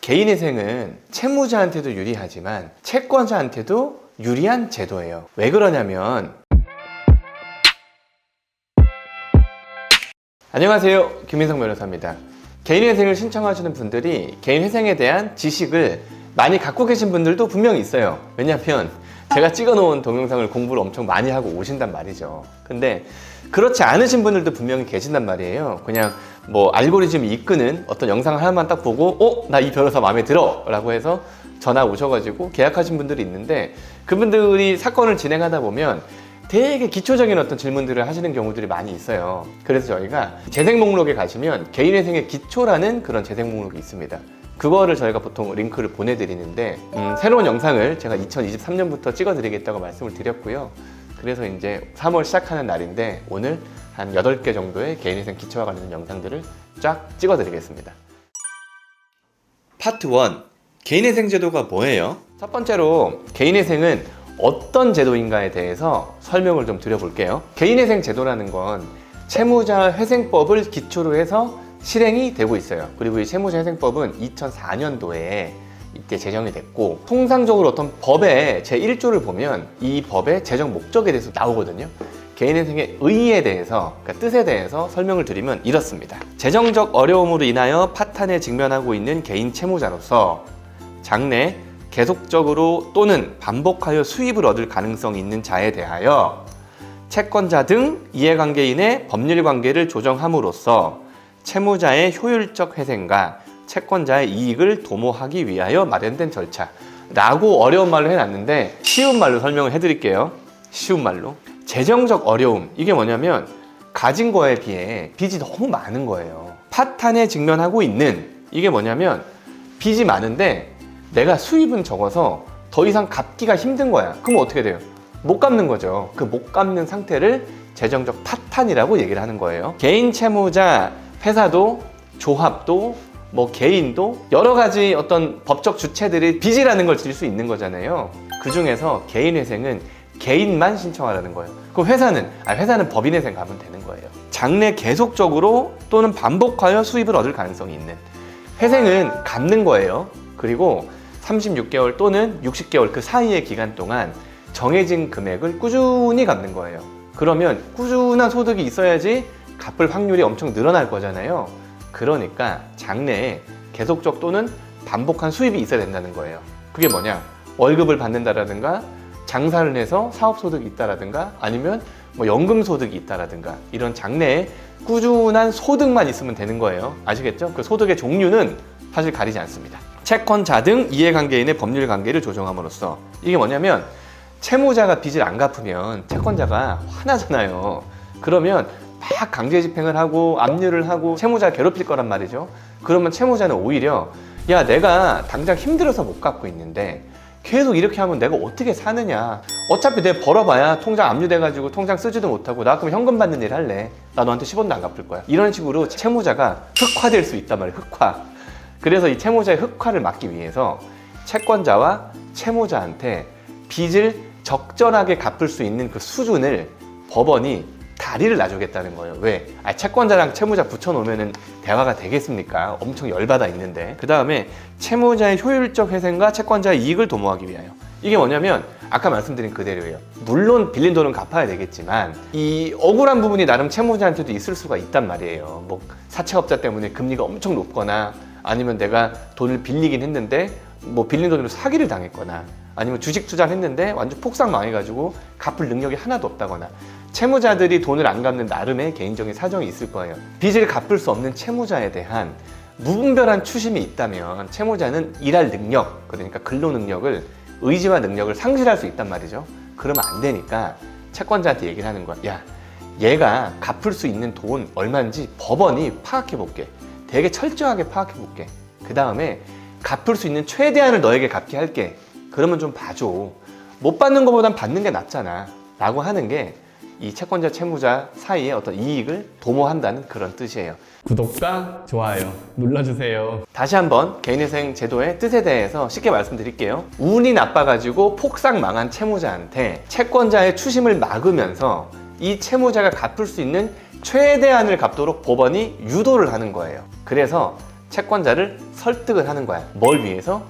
개인회생은 채무자한테도 유리하지만 채권자한테도 유리한 제도예요. 왜 그러냐면, 안녕하세요, 김민성 변호사입니다. 개인회생을 신청하시는 분들이 개인회생에 대한 지식을 많이 갖고 계신 분들도 분명히 있어요. 왜냐하면 제가 찍어놓은 동영상을 공부를 엄청 많이 하고 오신단 말이죠. 근데 그렇지 않으신 분들도 분명히 계신단 말이에요. 그냥 뭐 알고리즘이 이끄는 어떤 영상 하나만 딱 보고 나 이 변호사 마음에 들어 라고 해서 전화 오셔가지고 계약하신 분들이 있는데, 그분들이 사건을 진행하다 보면 되게 기초적인 어떤 질문들을 하시는 경우들이 많이 있어요. 그래서 저희가 재생 목록에 가시면 개인회생의 기초라는 그런 재생 목록이 있습니다. 그거를 저희가 보통 링크를 보내드리는데, 새로운 영상을 제가 2023년부터 찍어드리겠다고 말씀을 드렸고요. 그래서 이제 3월 시작하는 날인데 오늘 한 8개 정도의 개인회생 기초와 관련된 영상들을 쫙 찍어드리겠습니다. 파트 1. 개인회생 제도가 뭐예요? 첫 번째로 개인회생은 어떤 제도인가에 대해서 설명을 좀 드려볼게요. 개인회생 제도라는 건 채무자 회생법을 기초로 해서 실행이 되고 있어요. 그리고 이 채무자 회생법은 2004년도에 이때 제정이 됐고, 통상적으로 어떤 법의 제1조를 보면 이 법의 제정 목적에 대해서 나오거든요. 개인회생의 의의에 대해서, 그러니까 뜻에 대해서 설명을 드리면 이렇습니다. 재정적 어려움으로 인하여 파탄에 직면하고 있는 개인 채무자로서 장래 계속적으로 또는 반복하여 수입을 얻을 가능성이 있는 자에 대하여 채권자 등 이해관계인의 법률관계를 조정함으로써 채무자의 효율적 회생과 채권자의 이익을 도모하기 위하여 마련된 절차라고 어려운 말로 해놨는데, 쉬운 말로 설명을 해드릴게요. 쉬운 말로. 재정적 어려움, 이게 뭐냐면 가진 거에 비해 빚이 너무 많은 거예요. 파탄에 직면하고 있는, 이게 뭐냐면 빚이 많은데 내가 수입은 적어서 더 이상 갚기가 힘든 거야. 그럼 어떻게 돼요? 못 갚는 거죠. 그 못 갚는 상태를 재정적 파탄이라고 얘기를 하는 거예요. 개인 채무자, 회사도, 조합도, 뭐 개인도 여러 가지 어떤 법적 주체들이 빚이라는 걸 질 수 있는 거잖아요. 그 중에서 개인회생은 개인만 신청하라는 거예요. 그럼 회사는 법인회생 가면 되는 거예요. 장래 계속적으로 또는 반복하여 수입을 얻을 가능성이 있는. 회생은 갚는 거예요. 그리고 36개월 또는 60개월 그 사이의 기간 동안 정해진 금액을 꾸준히 갚는 거예요. 그러면 꾸준한 소득이 있어야지 갚을 확률이 엄청 늘어날 거잖아요. 그러니까 장래에 계속적 또는 반복한 수입이 있어야 된다는 거예요. 그게 뭐냐? 월급을 받는다라든가, 장사를 해서 사업소득이 있다라든가, 아니면 뭐 연금소득이 있다라든가, 이런 장래에 꾸준한 소득만 있으면 되는 거예요. 아시겠죠? 그 소득의 종류는 사실 가리지 않습니다. 채권자 등 이해관계인의 법률관계를 조정함으로써, 이게 뭐냐면 채무자가 빚을 안 갚으면 채권자가 화나잖아요. 그러면 막 강제 집행을 하고 압류를 하고 채무자를 괴롭힐 거란 말이죠. 그러면 채무자는 오히려 내가 당장 힘들어서 못 갚고 있는데 계속 이렇게 하면 내가 어떻게 사느냐, 어차피 내가 벌어봐야 통장 압류돼가지고 통장 쓰지도 못하고 나 그럼 현금 받는 일 할래, 나 너한테 10원도 안 갚을 거야, 이런 식으로 채무자가 흑화될 수 있단 말이에요. 흑화. 그래서 이 채무자의 흑화를 막기 위해서 채권자와 채무자한테 빚을 적절하게 갚을 수 있는 그 수준을 법원이 다리를 놔주겠다는 거예요. 왜? 채권자랑 채무자 붙여놓으면 대화가 되겠습니까? 엄청 열받아 있는데. 그 다음에 채무자의 효율적 회생과 채권자의 이익을 도모하기 위하여. 이게 뭐냐면 아까 말씀드린 그대로예요. 물론 빌린 돈은 갚아야 되겠지만 이 억울한 부분이 나름 채무자한테도 있을 수가 있단 말이에요. 뭐 사채업자 때문에 금리가 엄청 높거나, 아니면 내가 돈을 빌리긴 했는데 뭐 빌린 돈으로 사기를 당했거나, 아니면 주식 투자를 했는데 완전 폭삭 망해가지고 갚을 능력이 하나도 없다거나, 채무자들이 돈을 안 갚는 나름의 개인적인 사정이 있을 거예요. 빚을 갚을 수 없는 채무자에 대한 무분별한 추심이 있다면 채무자는 일할 능력, 그러니까 근로 능력을, 의지와 능력을 상실할 수 있단 말이죠. 그러면 안 되니까 채권자한테 얘기를 하는 거야. 얘가 갚을 수 있는 돈 얼마인지 법원이 파악해 볼게. 되게 철저하게 파악해 볼게. 그 다음에 갚을 수 있는 최대한을 너에게 갚게 할게. 그러면 좀 봐줘. 못 받는 것보단 받는 게 낫잖아 라고 하는 게 이 채권자 채무자 사이에 어떤 이익을 도모한다는 그런 뜻이에요. 구독과 좋아요 눌러주세요. 다시 한번 개인회생 제도의 뜻에 대해서 쉽게 말씀드릴게요. 운이 나빠가지고 폭삭 망한 채무자한테 채권자의 추심을 막으면서 이 채무자가 갚을 수 있는 최대한을 갚도록 법원이 유도를 하는 거예요. 그래서 채권자를 설득을 하는 거야. 뭘 위해서?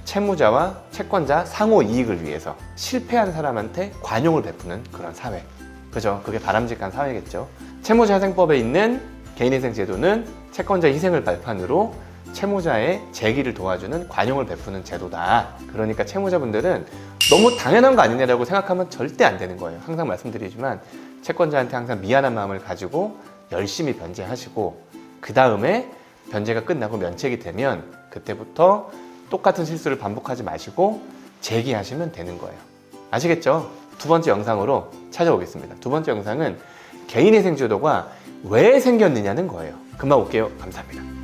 채무자와 채권자 상호 이익을 위해서. 실패한 사람한테 관용을 베푸는 그런 사회. 그죠? 그게 바람직한 사회겠죠. 채무자회생법에 있는 개인회생 제도는 채권자 희생을 발판으로 채무자의 재기를 도와주는 관용을 베푸는 제도다. 그러니까 채무자분들은 너무 당연한 거 아니냐라고 생각하면 절대 안 되는 거예요. 항상 말씀드리지만 채권자한테 항상 미안한 마음을 가지고 열심히 변제하시고, 그 다음에 변제가 끝나고 면책이 되면 그때부터 똑같은 실수를 반복하지 마시고 재기하시면 되는 거예요. 아시겠죠? 두 번째 영상으로 찾아오겠습니다. 두 번째 영상은 개인회생 제도가 왜 생겼느냐는 거예요. 금방 올게요. 감사합니다.